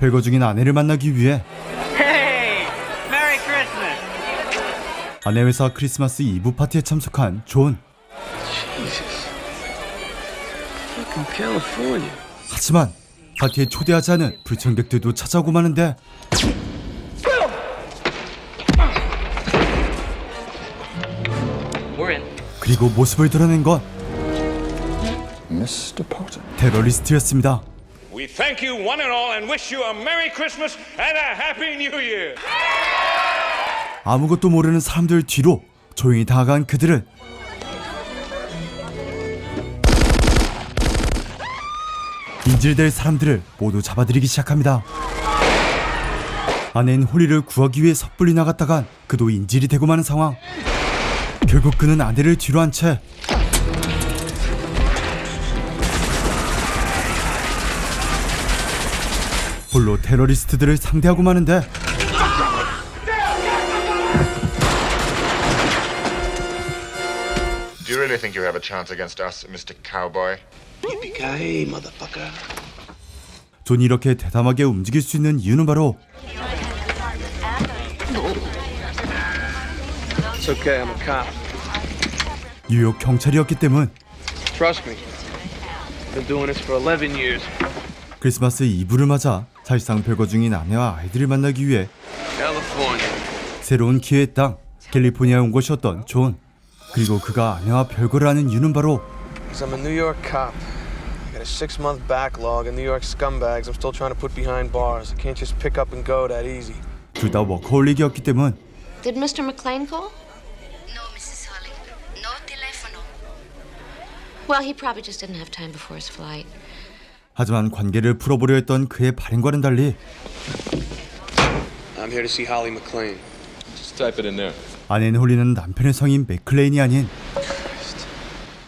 별거 중인 아내를 만나기 위해 Hey! Merry Christmas! 아내 회사 크리스마스 이브 파티에 참석한 존. Jesus. Fucking California. 하지만 파티에 초대하지 않은 불청객들도 찾아오고 마는데 We're in. 그리고 모습을 드러낸 건 Mr. Potter. 테러리스트였습니다. We thank you one and all and wish you a Merry Christmas and a Happy New Year. 아무것도 모르는 사람들 뒤로 조용히 다가간 그들은 인질될 사람들을 모두 잡아들이기 시작합니다. 아내인 홀리를 구하기 위해 섣불리 나갔다간 그도 인질이 되고 마는 상황. 결국 그는 아내를 뒤로 한 채 홀로 테러리스트들을 상대하고 마는데 Do you really think you have a chance against us, Mr. Cowboy? Yippee-ki-yay, motherfucker. 존이 이렇게 대담하게 움직일 수 있는 이유는 바로 It's okay, I'm a cop. 뉴욕 경찰이었기 때문. Trust me. Been doing this for 11 years. 크리스마스 이브를 맞아 사실상 별거 중인 아내와 아이들을 만나기 위해 California. 새로운 기회의 땅 캘리포니아에 온 것이었던 존. 그리고 그가 아내와 별거를 하는 이유는 바로 Because I'm a New York cop. I got a 6-month backlog and New York scumbags I'm still trying to put behind bars. I can't just pick up and go that easy. 둘 다 워커홀릭이었기 때문. Did Mr. McLean call? No, Mrs. Holly. No telefono. Well, he probably just didn't have time before his flight. 하지만 관계를 풀어보려 했던 그의 발행과는 달리 I'm here to see Holly McLean. Just type it in there. 아내는 홀리는 남편의 성인 맥클레인이 아닌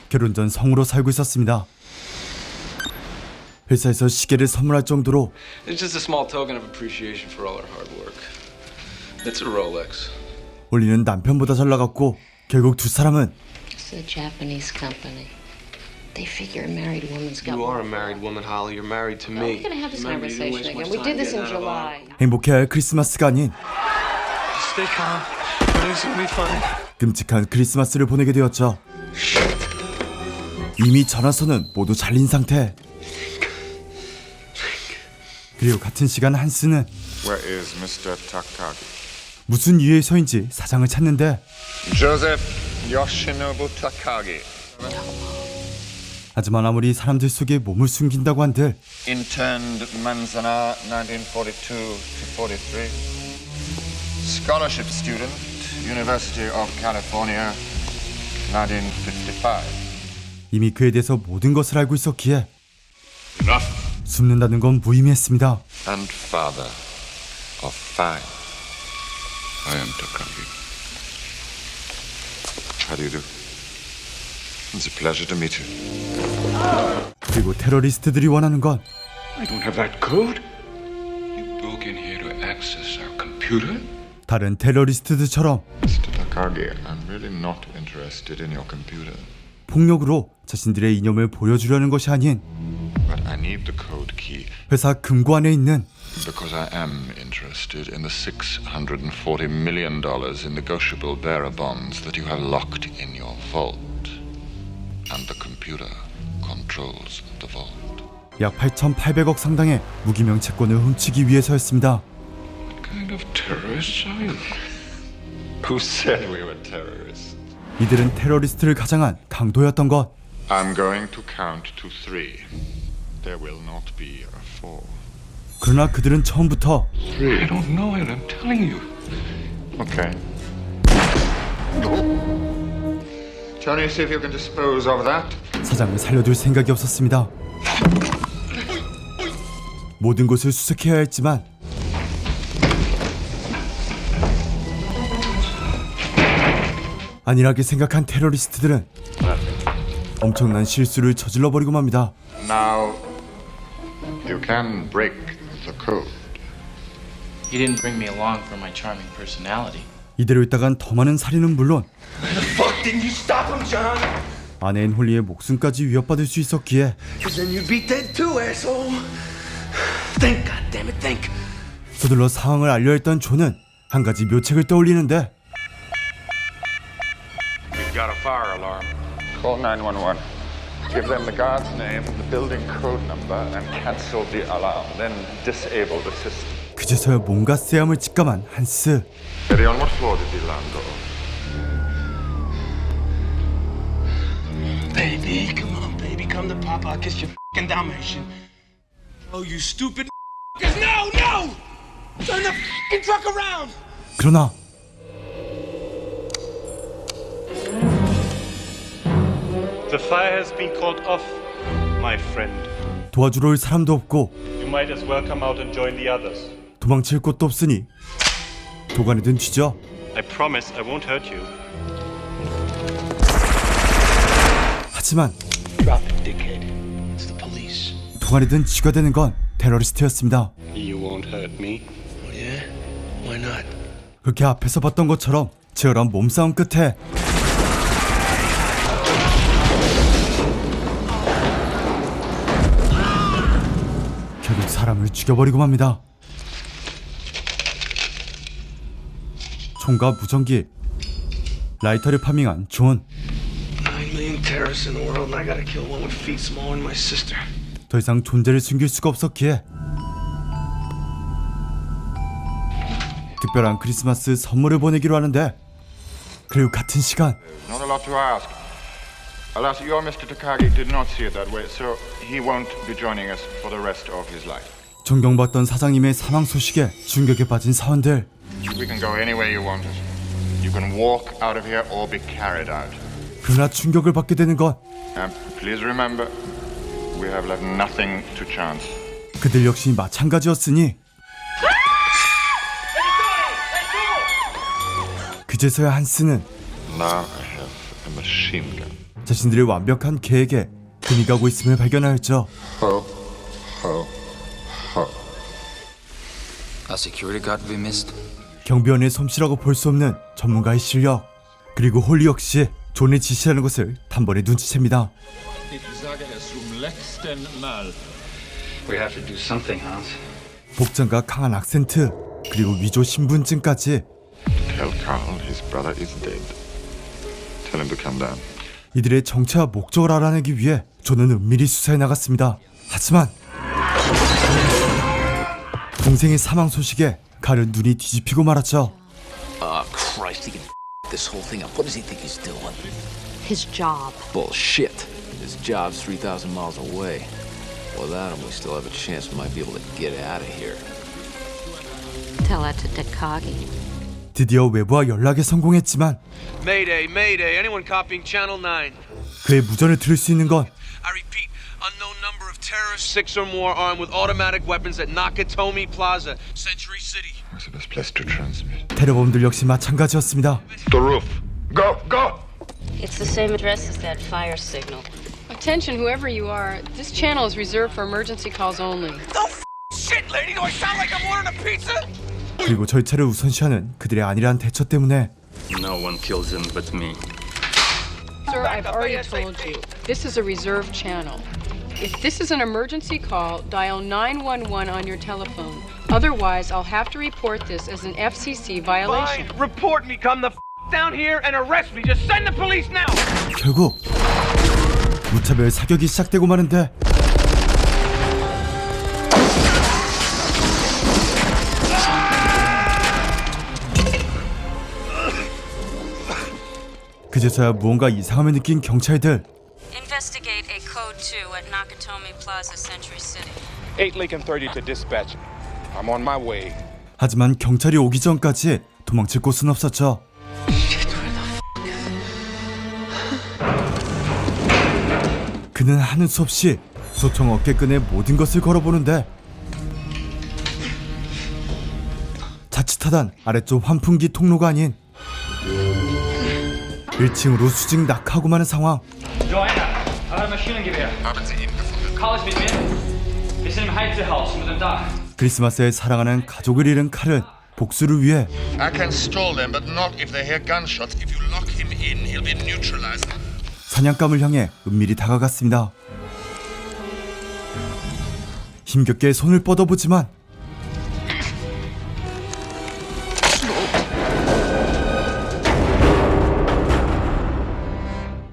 결혼 전 성으로 살고 있었습니다. 회사에서 시계를 선물할 정도로 It's just a small token of appreciation for all our hard work. It's a Rolex. 홀리는 남편보다 잘 나갔고 결국 두 사람은 It's a Japanese company. They figure a married woman's got. You are a married woman, Holly. You're married to We're me. gonna have this conversation again. We did this in July. 행복해야 할 크리스마스가 아닌 Stay calm. Everything's gonna be fine. 끔찍한 크리스마스를 보내게 되었죠. 이미 전화선은 모두 잘린 상태. 그리고 같은 시간 한스는 Where is Mr. Takagi? 무슨 이유에서인지 사장을 찾는데 Joseph Yoshinobu Takagi. 하지만 아무리 사람들 속에 몸을 숨긴다고 한들 Interned Manzana 1942 to 43. Scholarship student, University of California 1955. 이미 그에 대해서 모든 것을 알고 있었기에 Enough. 숨는다는 건 무의미했습니다. And father of 5. I am Takagi. How do you do? It's a pleasure to meet you. 그리고 테러리스트들이 원하는 건 I don't have that code. You broke in here to access our computer? 다른 테러리스트들처럼 Mr. Takagi, I'm really not interested in your computer. 폭력으로 자신들의 이념을 보여주려는 것이 아닌 But I need the code key 회사 금고 안에 있는 because I am interested in the $640 million in negotiable bearer bonds that you have locked in your vault. And the computer controls the vault. 약 8,800억 상당의 무기명 채권을 훔치기 위해서였습니다. What kind of terrorists are you? Who said we were terrorists? 이들은 테러리스트를 가장한 강도였던 것. I'm going to count to 3. There will not be a 4. 그러나 그들은 처음부터 I don't know it, I'm telling you. Okay. Tony, see if you can dispose of that. 사장을 살려둘 생각이 없었습니다. 모든 것을 수색해야 했지만 안일하게 생각한 테러리스트들은 엄청난 실수를 저질러버리고 맙니다. Now, you can break the code. You didn't bring me along for my charming personality. 이대로 있다간 더 많은 살인은 물론 Fuck, didn't you stop him, John? 아내인 홀리의 목숨까지 위협받을 수 있었기에 Cause then you'd be dead too, asshole. Think, goddammit, think. 서둘러 상황을 알려 했던 존은 한 가지 묘책을 떠올리는데 We've got a fire alarm. Call 911. Give them the guard's name, the building code number, and cancel the alarm. Then disable the system. 그제서야 뭔가 쎄함을 직감한 한스. Eddie, on what floor did he land on? Baby, come on, baby, come to Papa. I'll kiss your fucking Dalmatian. Oh, you stupid. No, no! Turn the fucking truck around! 그러나 The fire has been called off, my friend. 도와주러 올 사람도 없고 You might as well come out and join the others. 도망칠 곳도 없으니 도관이든 뒤져. I promise I won't hurt you. 하지만 Drop it, dickhead. It's the police. 도관이든 쥐가 되는 건 테러리스트였습니다. You won't hurt me. Oh, yeah? Why not? 그렇게 앞에서 봤던 것처럼 치열한 몸싸움 끝에 결국 사람을 죽여버리고 맙니다. 총과 무전기, 라이터를 파밍한 존. 9 million terrorists in the world, and I gotta kill one with feet smaller than my sister. 더 이상 존재를 숨길 수가 없었기에 특별한 크리스마스 선물을 보내기로 하는데, 그리고 같은 시간 Not a lot to ask. Alas, your Mr. Takagi did not see it that way, so he won't be joining us for the rest of his life. 존경받던 사장님의 사망 소식에 충격에 빠진 사원들. We can go anywhere you want us. You can walk out of here or be carried out. 그러나 충격을 받게 되는 건 And please remember, we have left nothing to chance. 그들 역시 마찬가지였으니 그제서야 한스는 Now I have a machine gun. 자신들의 완벽한 계획에 금이 가고 있음을 발견하였죠. Ho, ho, ho. A security guard we missed? 경비원의 솜씨라고 볼 수 없는 전문가의 실력, 그리고 홀리 역시 존의 지시라는 것을 단번에 눈치챕니다. We have to do something, Hans. 복장과 강한 악센트, 그리고 위조 신분증까지 Tell Carl his brother is dead. Tell him to come down. 이들의 정체와 목적을 알아내기 위해 존은 은밀히 수사에 나갔습니다. 하지만 동생의 사망 소식에 칼은 눈이 뒤집히고 말았죠. Oh, Christ, he can this whole thing up. What does he think he's doing? His job. Bullshit. His job's 3,000 miles away. Without him, we still have a chance we might be able to get out of here. Tell that to Takagi. 드디어 외부와 연락에 성공했지만 Mayday, mayday. Anyone copying Channel 9? 그의 무전을 들을 수 있는 건 I repeat, unknown number of terrorists, 6 or more armed with automatic weapons at Nakatomi Plaza, Century City. Where's the best place to transmit? 테러범들 역시 마찬가지였습니다. The roof. Go, go! It's the same address as that fire signal. Attention, whoever you are. This channel is reserved for emergency calls only. No shit, lady. Do I sound like I'm ordering a pizza? 그리고 절차를 우선시하는 그들의 안일한 대처 때문에 No one kills him but me. Sir, I've already told you. This is a reserved channel. If this is an emergency call, dial 911 on your telephone. Otherwise, I'll have to report this as an FCC violation. Fine. Report me. Come the down here and arrest me. Just send the police now. 결국 무차별 사격이 시작되고 마는데 그제서야 무언가 이상함을 느낀 경찰들. Investigate a code 2 at Nakatomi Plaza, Century City. 8 Lincoln 30 to dispatch. I'm on my way. 하지만 경찰이 오기 전까지 도망칠 곳은 없었죠. 그는 하는 수 없이 소총 어깨끈에 모든 것을 걸어보는데 자칫하단 아래쪽 환풍기 통로가 아닌 1층으로 수직 낙하고 마는 상황. Joanna, I have Maschinengewehr. Haben Sie ihn gefunden? Karl ist mit mir. Wir sind im Heizhaus unter dem Dach. 크리스마스에 사랑하는 가족을 잃은 칼은 복수를 위해 I can stall them, but not if they hear gunshots. If you lock him in, he'll be neutralized. 사냥감을 향해 은밀히 다가갔습니다. 힘겹게 손을 뻗어보지만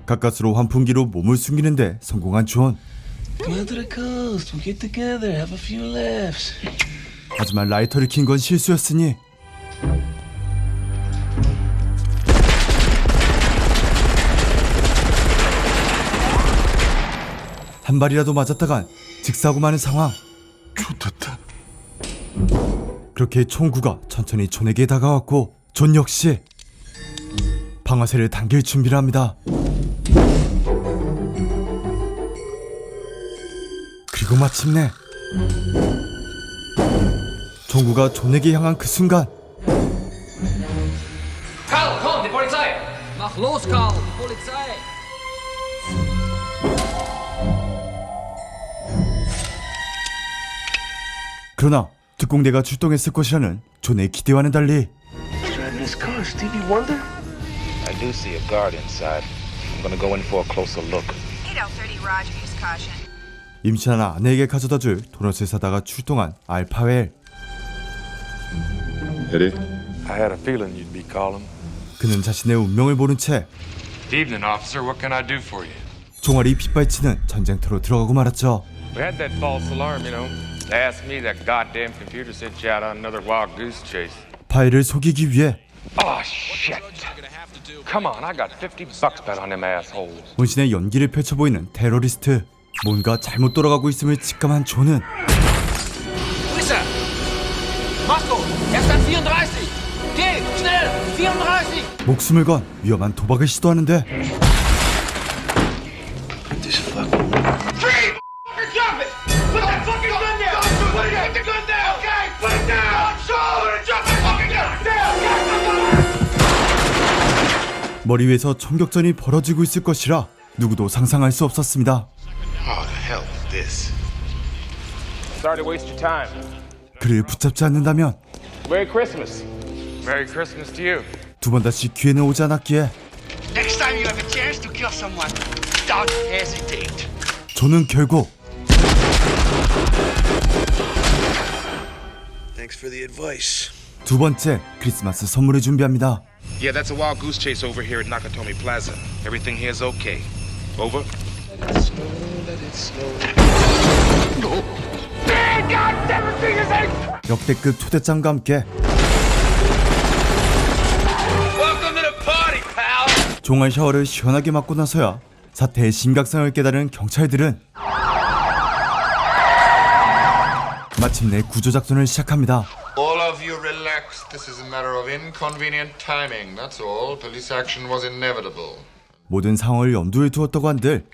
가까스로 환풍기로 몸을 숨기는데 성공한 존. Come out to the coast. We'll get together. Have a few laughs. 하지만 라이터를 킨 건 실수였으니 한 발이라도 맞았다간 직사하고 마는 상황. 좋겠다. 그렇게 총구가 천천히 존에게 다가왔고 존 역시 방아쇠를 당길 준비를 합니다. 그리고 마침내 총구가 존에게 향한 그 순간 Karl, komm, die Polizei! Mach los, Karl, die Polizei! 그러나 특공대가 출동했을 것이라는 존의 기대와는 달리 Driving this car, Stevie Wonder? I do see a guard inside. I'm gonna go in for a closer look. 8030 Roger, use caution. 임신한 아내에게 가져다줄 도넛을 사다가 출동한 알파웰. Eddie? I had a feeling you'd be calling. 그는 자신의 운명을 모른 채 Evening, officer. What can I do for you? 총알이 빗발치는 전쟁터로 들어가고 말았죠. We had that false alarm, you know. They asked me that goddamn computer sent you out on another wild goose chase. 파일을 속이기 위해 Oh, shit. Come on, I got $50 bet on them assholes. 혼신의 연기를 펼쳐 보이는 테러리스트. 뭔가 잘못 돌아가고 있음을 직감한 존은 Lisa! Marco! Erst an 34! Geh, schnell! 34! 목숨을 건 위험한 도박을 시도하는데 This fucking... Free! Drop it! Put that fucking gun down! Put it down! Put the gun down! Okay! Put it down! Show! Drop that fucking gun! Down! 머리 위에서 총격전이 벌어지고 있을 것이라 누구도 상상할 수 없었습니다. How the hell is this? Sorry to waste your time. 그를 붙잡지 않는다면 Merry Christmas. Merry Christmas to you. 두 번 다시 기회는 오지 않았기에 Next time you have a chance to kill someone, don't hesitate. 존은 결국 Thanks for the advice. 두 번째 크리스마스 선물을 준비합니다. Yeah, that's a wild goose chase over here at Nakatomi Plaza. Everything here's okay. Over? Let it snow. Man, God, everything is a... 역대급 초대장과 함께 Welcome to the party, pal! 종알 샤워를 시원하게 맞고 나서야 사태의 심각성을 깨달은 경찰들은 마침내 구조작전을 시작합니다. All of you relax. This is a matter of inconvenient timing. That's all. Police action was inevitable. 모든 상황을 염두에 두었다고 한들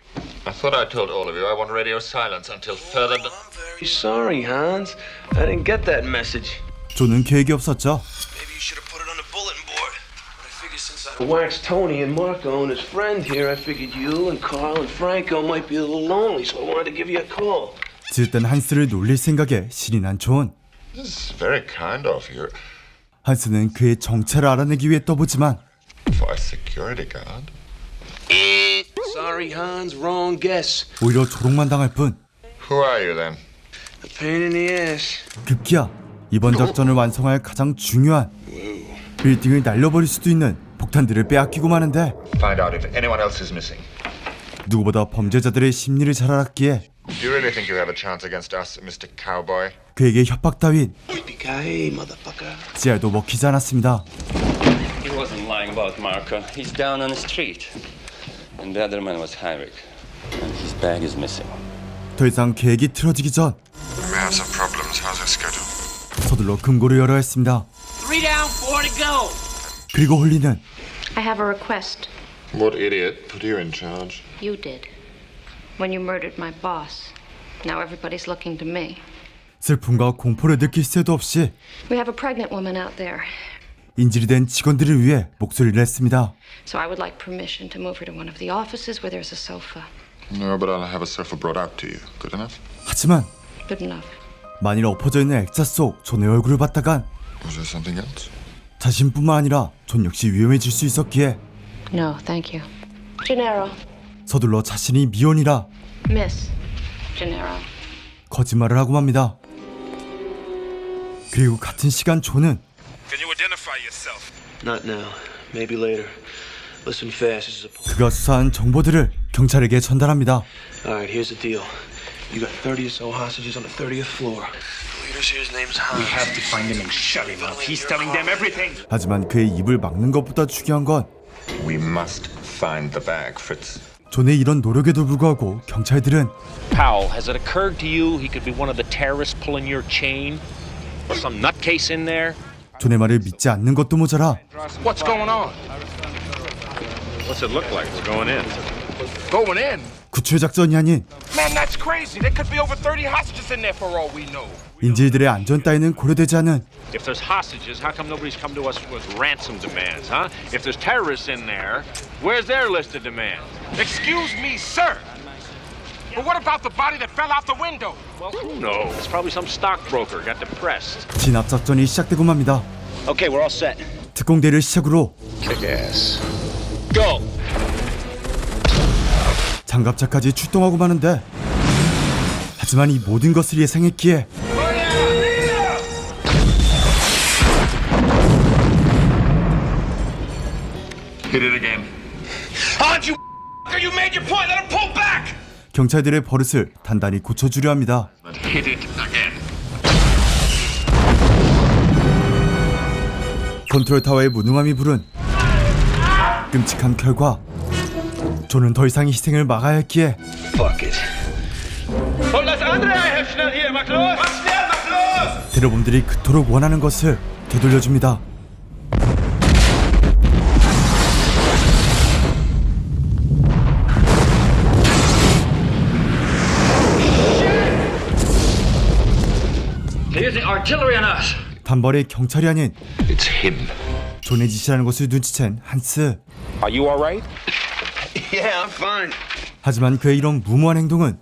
I thought I told all of you I want radio silence until further. Very sorry, Hans. I didn't get that message. 존은 계획이 없었죠. Maybe you should have put it on the bulletin board. I figured since I... Wax Tony and Marco and his friend here, I figured you and Carl and Franco might be a little lonely, so I wanted to give you a call. 질던 한스를 놀릴 생각에 신이 난 존. This is very kind of you. 한스는 그의 정체를 알아내기 위해 떠보지만 For a security guard? Sorry, Hans, wrong guess. 오히려 조롱만 당할 뿐. Who are you then? A pain in the ass. 급기야 이번 작전을 완성할 가장 중요한 빌딩을 날려버릴 수도 있는 폭탄들을 빼앗기고 마는데 Find out if anyone else is missing. 누구보다 범죄자들의 심리를 잘 알았기에 Do you really think you have a chance against us, Mr. Cowboy? 그에게 협박 따윈 Yippee-ki-yay, motherfucker. 씨알도 먹히지 않았습니다. He wasn't lying about Marco. He's down on the street. And the other man was Heinrich. And his bag is missing. 더 이상 계획이 틀어지기 전 We may have some problems. How's our schedule? 서둘러 금고를 열어야 했습니다. 3 down, 4 to go. 그리고 홀리는 I have a request. What idiot put you in charge? You did. When you murdered my boss. Now everybody's looking to me. 슬픔과 공포를 느낄 새도 없이 We have a pregnant woman out there. 인질이 된 직원들을 위해 목소리를 냈습니다. So I would like permission to move her to one of the offices where there's a sofa. No, but I'll have a sofa brought out to you. Good enough? 하지만 Good enough. 만일 엎어져 있는 액자 속 존의 얼굴을 봤다간 Was there something else? 자신뿐만 아니라 존 역시 위험해질 수 있었기에 No, thank you. Gennaro. 서둘러 자신이 미혼이라 Miss Gennaro. 거짓말을 하고 맙니다. 그리고 같은 시간 존은 Can you identify yourself? Not now. Maybe later. Listen fast. This is a... 그가 수사한 정보들을 경찰에게 전달합니다. Alright, here's the deal. You got 30 or so hostages on the 30th floor. The leader's here's name's Hans. We have to find him and shut him up. He's telling them everything. 하지만 그의 입을 막는 것보다 중요한 건 We must find the bag, Fritz. 존의 이런 노력에도 불구하고 경찰들은 Powell, has it occurred to you he could be one of the terrorists pulling your chain? Or some nutcase in there? 존의 말을 믿지 않는 것도 모자라 What's going on? What's it look like? We're going in. Going in? 구출 작전이 아닌 Man, that's crazy. There could be over 30 hostages in there for all we know. 인질들의 안전 따위는 고려되지 않은 If there's hostages, how come nobody's come to us with ransom demands, huh? If there's terrorists in there, where's their list of demands? Excuse me, sir. But what about the body that fell out the window? Well, who knows? Probably some stockbroker got depressed. 진압 작전이 시작되고 맙니다. Okay, we're all set. 특공대를 시작으로 Kick ass. Go! 장갑차까지 출동하고 마는데 하지만 이 모든 것을 예상했기에 Hit it again. Hans, you you made your point. Let him pull back. 경찰들의 버릇을 단단히 고쳐주려 합니다. Hit it again. 컨트롤 타워의 무능함이 부른 끔찍한 결과 존은 더 이상 희생을 막아야 했기에 테러범들이 그토록 원하는 것을 되돌려줍니다. 단번에 경찰이 아닌 It's him. 존의 짓이라는 것을 눈치챈 한스. Are you all right? Yeah, I'm fine. 하지만 그의 이런 무모한 행동은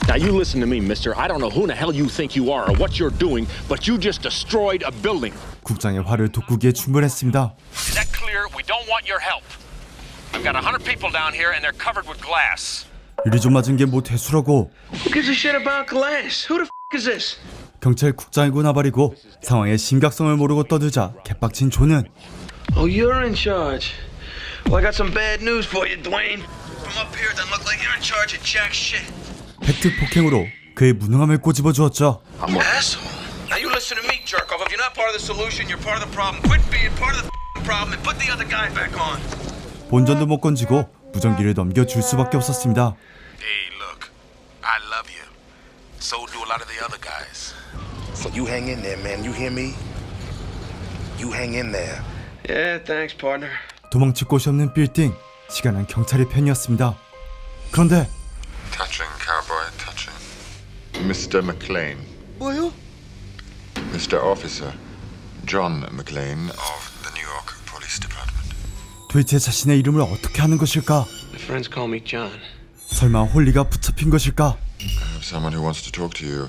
Now you listen to me, mister. I don't know who the hell you think you are or what you're doing, but you just destroyed a building. 국장의 화를 돋구기에 충분했습니다. Is that clear? We don't want your help. I've got 100 people down here and they're covered with glass. 유리 좀 맞은 게 뭐 대수라고. Who gives a shit about glass? Who the f*** is this? 경찰 국장이고 나발이고 상황의 심각성을 모르고 떠들자 개빡친 존은 Oh, you're in charge. Well, I got some bad news for you, Dwayne. From up here, it doesn't look like you're in charge of jack shit. 팩트 폭행으로 그의 무능함을 꼬집어 주었죠. Asshole. Now you listen to me, jerk off. If you're not part of the solution, you're part of the problem. Quit being part of the problem and put the other guy back on. 본전도 못 건지고 무전기를 넘겨줄 수밖에 없었습니다. Hey, look. I love you. So do a lot of the other guys. So you hang in there, man. You hear me? You hang in there. Yeah, thanks, partner. 도망칠 곳이 없는 빌딩. 시간은 경찰의 편이었습니다. 그런데 Touching, cowboy, touching. Mr. McLean. 뭐요? Mr. Officer John McLean of the New York Police Department. 도대체 자신의 이름을 어떻게 하는 것일까? My friends call me John. 설마 홀리가 붙잡힌 것일까? I have someone who wants to talk to you.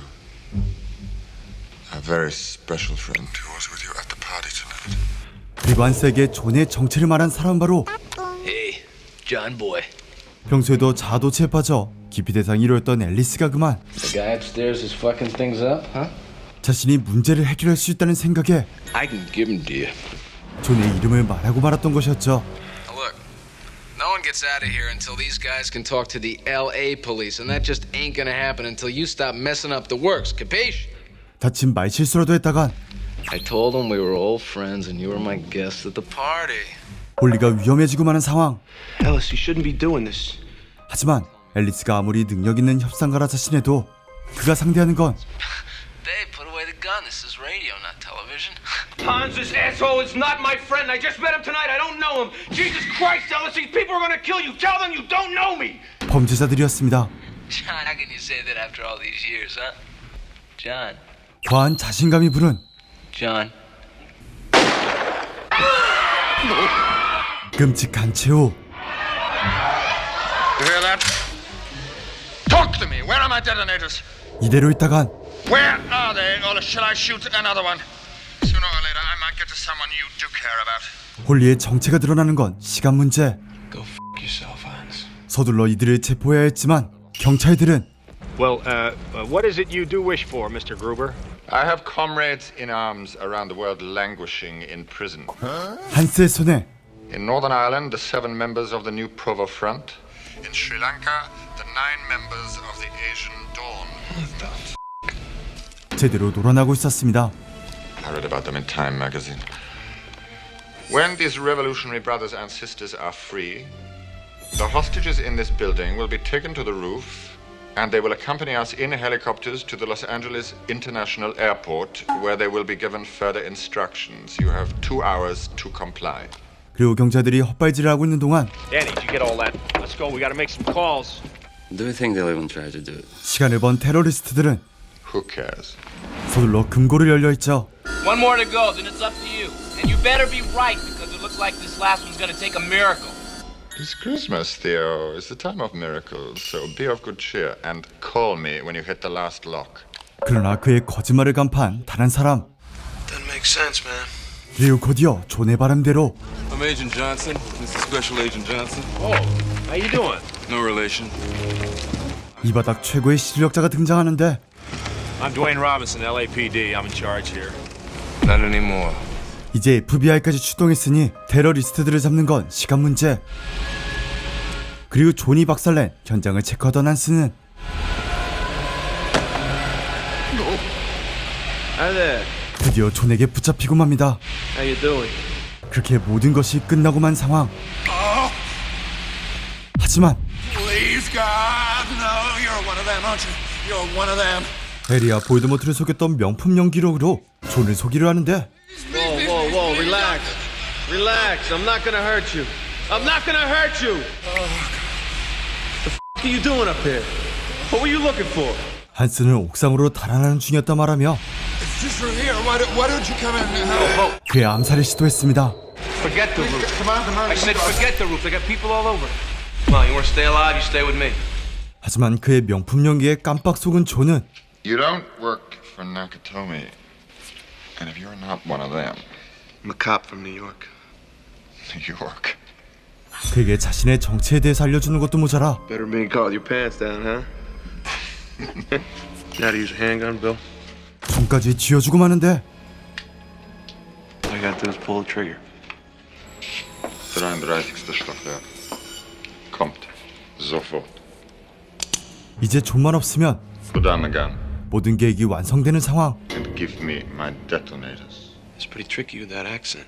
A very special friend who was with you at the party tonight. 그리고 한스에게 존의 정체를 말한 사람 바로 Hey, John boy. 평소에도 자아도취에 빠져 기피 대상 1호였던 앨리스가 그만 The guy upstairs is fucking things up, huh? 자신이 문제를 해결할 수 있다는 생각에 I can give him to you. 존의 이름을 말하고 말았던 것이었죠. Look, no one gets out of here until these guys can talk to the LA police, and that just ain't gonna happen until you stop messing up the works, capiche? 다친 말실수라도 했다간 I told them we were old friends and you were my guest at the party. 홀리가 위험해지고 마는 상황. Ellis, you shouldn't be doing this. 하지만 앨리스가 아무리 능력 있는 협상가라 자신해도 그가 상대하는 건 Babe, put away the gun. This is radio, not television. Hans, this asshole is not my friend. I just met him tonight. I don't know him. Jesus Christ, Ellis, these people are gonna kill you. Tell them you don't know me. 범죄자들이었습니다. John, how can you say that after all these years, huh? John. 과한 자신감이 부른 John. 끔찍한 최후. You hear that? Talk to me. Where are my detonators? 이대로 있다간 Where are they? Or shall I shoot another one? Sooner or later, I might get to someone you do care about. 홀리의 정체가 드러나는 건 시간 문제. Go f*** yourself, Hans. 서둘러 이들을 체포해야 했지만 경찰들은 Well, what is it you do wish for, Mr. Gruber? I have comrades in arms around the world languishing in prison. 한스의 손에 In Northern Ireland, the 7 members of the New Provo Front. In Sri Lanka, the 9 members of the Asian Dawn Movement. 제대로 놀아나고 있었습니다. I read about them in Time magazine. When these revolutionary brothers and sisters are free, the hostages in this building will be taken to the roof and they will accompany us in helicopters to the Los Angeles International Airport where they will be given further instructions. You have 2 hours to comply. 그리고 경찰들이 헛발질을 하고 있는 동안 Danny, did you get all that? Let's go. We got to make some calls. Do you think they'll even try to do it? 시간을 번 테러리스트들은 Who cares? 서둘러 금고를 열려 있죠. One more to go, then it's up to you. And you better be right, because it looks like this last one's gonna take a miracle. It's Christmas, Theo. It's the time of miracles, so be of good cheer and call me when you hit the last lock. 그러나 그의 거짓말을 간파한 단 한 사람. Doesn't make sense, man. 그리고 곧이어 존의 바람대로 I'm Agent Johnson. This is Special Agent Johnson. Oh, how you doing? No relation. 이 바닥 최고의 실력자가 등장하는데 I'm Dwayne Robinson, LAPD. I'm in charge here. Not anymore. 이제 FBI까지 출동했으니 테러리스트들을 잡는 건 시간 문제. 그리고 존이 박살낸 현장을 체크하던 한스는 Hi there. 드디어 존에게 붙잡히고 맙니다. How you doing? 그렇게 모든 것이 끝나고 만 상황. 하지만 Please, God, no, you're one of them, aren't you? You're one of them. 해리와 볼드모트를 속였던 명품 연기력으로 존을 속이려 하는데 Whoa, relax. Relax, I'm not gonna hurt you. I'm not gonna hurt you! The f*** are you doing up here? What were you looking for? 한스는 옥상으로 달아나는 중이었다 말하며 It's just from here. Why don't you come in? 그의 암살을 시도했습니다. Forget the roof. Come on. I said forget the roof. They got people all over. Come on, you wanna stay alive? You stay with me. 하지만 그의 명품 연기에 깜빡 속은 존은 You don't work for Nakatomi. And if you're not one of them, I'm a cop from New York. New York. 그에게 자신의 정체에 대해서 알려주는 것도 모자라 Better being caught with your pants down, huh? You how to use a handgun, Bill? 존까지 쥐어주고 마는데 All you gotta do is pull the trigger. 33. Stockwerk. Kommt. Sofort. 이제 존만 없으면 Put down the gun 모든 계획이 완성되는 상황. and give me my detonators. It's pretty tricky with that accent.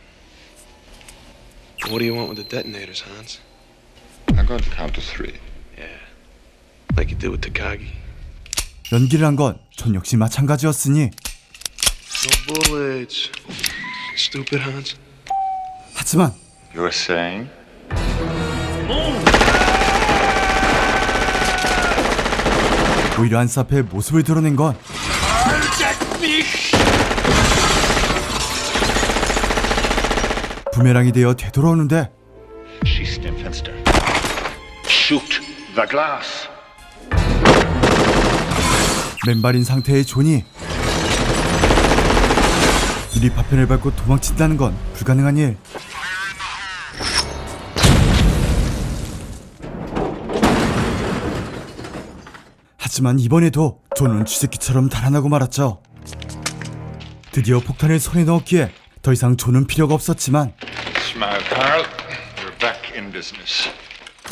What do you want with the detonators, Hans? I'm going to count to 3. Yeah. Like you did with Takagi. 연기를 한 건 존 역시 마찬가지였으니 No bullets. Stupid, Hans. 하지만 You were saying? 오히려 한스 앞에 모습을 드러낸 건 부메랑이 되어 되돌아오는데 Schießt dem Fenster. Shoot the glass. 맨발인 상태의 존이 유리 파편을 밟고 도망친다는 건 불가능한 일. 하지만 이번에도 존은 쥐새끼처럼 달아나고 말았죠. 드디어 폭탄을 손에 넣었기에 더 이상 존은 필요가 없었지만 Smile, Carl. We're back in business.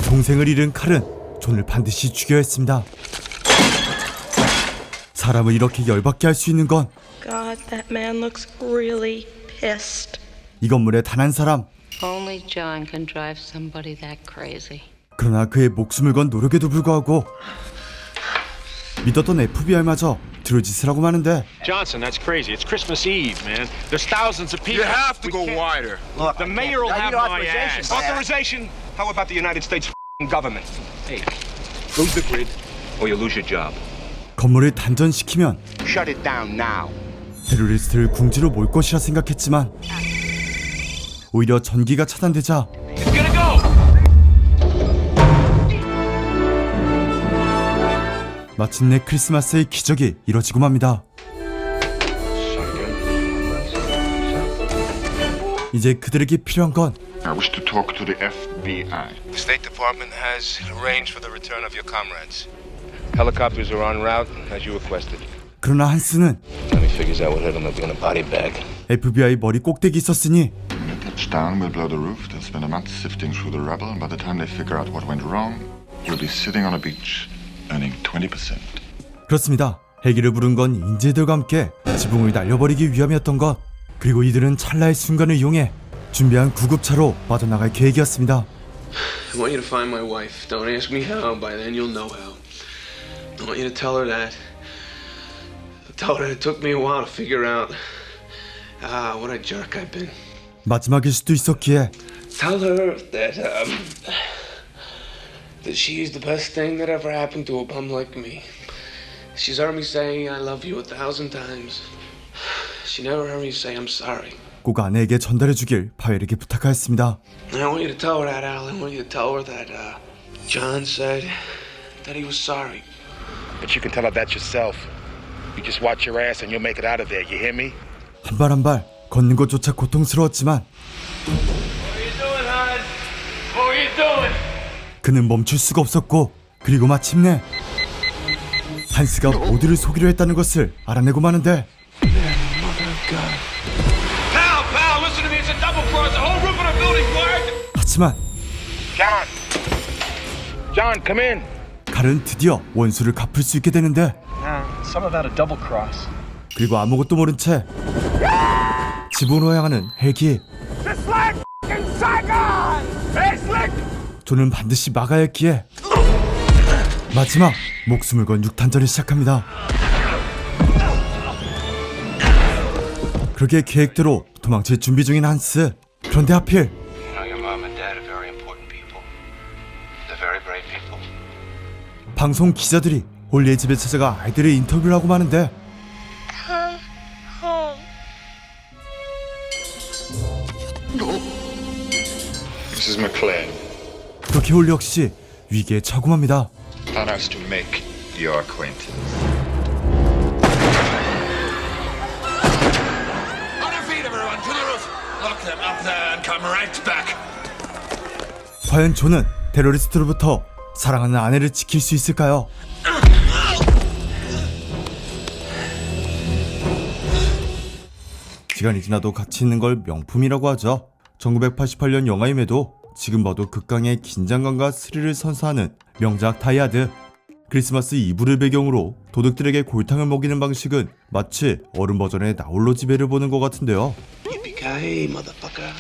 동생을 잃은 칼은 존을 반드시 죽여야 했습니다. 사람을 이렇게 열받게 할 수 있는 건 God, that man looks really pissed. 이 건물의 단 한 사람. Only John can drive somebody that crazy. 그러나 그의 목숨을 건 노력에도 불구하고 믿었던 FBI마저 드러짓을 하고 마는데 Johnson, that's crazy. It's Christmas Eve, man. There's thousands of people. You have to go wider. Look, the mayor will have my ass. Authorization? How about the United States government? Hey, lose the grid, or you lose your job. 건물을 단전시키면 Shut it down now. 테러리스트를 궁지로 몰 것이라 생각했지만 오히려 전기가 차단되자 It's gonna go! 마침내 크리스마스의 기적이 이뤄지고 맙니다. 이제 그들에게 필요한 건 I wish to talk to the FBI. The State Department has arranged for the return of your comrades. Helicopters are en route, as you requested. 그러나 한스는 Tommy figures out what hit him. They'll be in a body bag. FBI 머리 꼭대기 있었으니 Touchdown, we'll blow the roof. They'll spend a month sifting through the rubble, and by the time they figure out what went wrong, we'll be sitting on a beach, earning 20%. 그렇습니다. 헬기를 부른 건 인재들과 함께 지붕을 날려버리기 위함이었던 것. 그리고 이들은 찰나의 순간을 이용해 준비한 구급차로 빠져나갈 계획이었습니다. I want you to find my wife. Don't ask me how. By then you'll know how. I want you to tell her that. Tell her it took me a while to figure out what a jerk I've been. 마지막일 수도 있었기에 Tell her that she's the best thing that ever happened to a bum like me. She's heard me say I love you 1,000 times. She never heard me say I'm sorry. 꼭 아내에게 전달해주길 파웰에게 부탁하였습니다. I want you to tell her that, Al. I want you to tell her that John said that he was sorry. But you can tell her that yourself. You just watch your ass and you'll make it out of there. You hear me? 한 발 한 발 걷는 것조차 고통스러웠지만 What are you doing, hon? What are you doing? 그는 멈출 수가 없었고 그리고 마침내 한스가 모두를 속이려 했다는 것을 알아내고 마는데 Pal, listen to me. It's a double cross. The whole roof of the building wired. 하지만 John, come in. 칼은 드디어 원수를 갚을 수 있게 되는데 Some about a double cross. 그리고 아무것도 모른 채 지붕으로 향하는 헬기. Just like f***ing Saigon. Hey, Slick. 존은 반드시 막아야 했기에 마지막 목숨을 건 육탄전이 시작합니다. 그렇게 계획대로 도망칠 준비 중인 한스. 그런데 하필 You know, your mom and dad are very important people. They're very brave people. 방송 기자들이 홀리의 집에 찾아가 아이들의 인터뷰를 하고 마는데 Come home. Mrs. McLean, 그렇게 홀리 역시 위기에 처하고 맙니다. allow us to make your acquaintance. On your feet, everyone. To the roof. Lock them up there and come right back. 과연 존은 테러리스트로부터 사랑하는 아내를 지킬 수 있을까요? 시간이 지나도 가치 있는 걸 명품이라고 하죠. 1988년 영화임에도 지금 봐도 극강의 긴장감과 스릴을 선사하는 명작 다이하드. 크리스마스 이브를 배경으로 도둑들에게 골탕을 먹이는 방식은 마치 어른 버전의 나홀로 집에를 보는 것 같은데요. Yippee-ki-yay, motherfucker.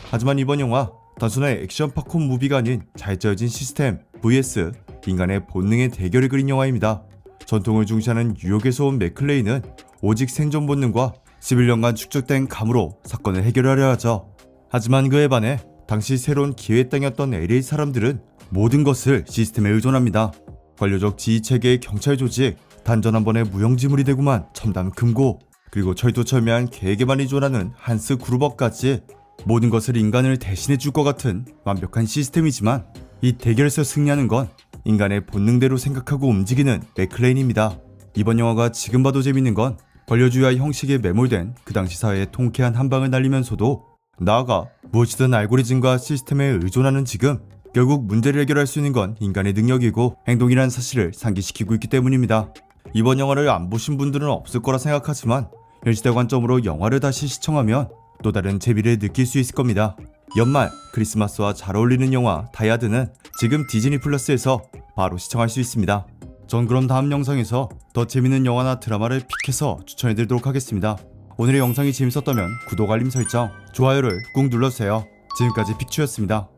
하지만 이번 영화 단순한 액션 팝콘 무비가 아닌 잘 짜여진 시스템 vs 인간의 본능의 대결을 그린 영화입니다. 전통을 중시하는 뉴욕에서 온 맥클레인은 오직 생존 본능과 11년간 축적된 감으로 사건을 해결하려 하죠. 하지만 그에 반해 당시 새로운 기회의 땅이었던 LA 사람들은 모든 것을 시스템에 의존합니다. 관료적 지휘체계의 경찰 조직, 단전 한 번의 무용지물이 되고만 첨단 금고, 그리고 철두철미한 계획에만 의존하는 한스 그루버까지 모든 것을 인간을 대신해 줄 것 같은 완벽한 시스템이지만 이 대결에서 승리하는 건 인간의 본능대로 생각하고 움직이는 맥클레인입니다. 이번 영화가 지금 봐도 재밌는 건 권력주의와 형식에 매몰된 그 당시 사회의 통쾌한 한방을 날리면서도 나아가 무엇이든 알고리즘과 시스템에 의존하는 지금 결국 문제를 해결할 수 있는 건 인간의 능력이고 행동이라는 사실을 상기시키고 있기 때문입니다. 이번 영화를 안 보신 분들은 없을 거라 생각하지만 현시대 관점으로 영화를 다시 시청하면 또 다른 재미를 느낄 수 있을 겁니다. 연말 크리스마스와 잘 어울리는 영화 다이하드는 지금 디즈니 플러스에서 바로 시청할 수 있습니다. 전 그럼 다음 영상에서 더 재밌는 영화나 드라마를 픽해서 추천해드리도록 하겠습니다. 오늘의 영상이 재밌었다면 구독, 알림 설정, 좋아요를 꾹 눌러주세요. 지금까지 픽추였습니다.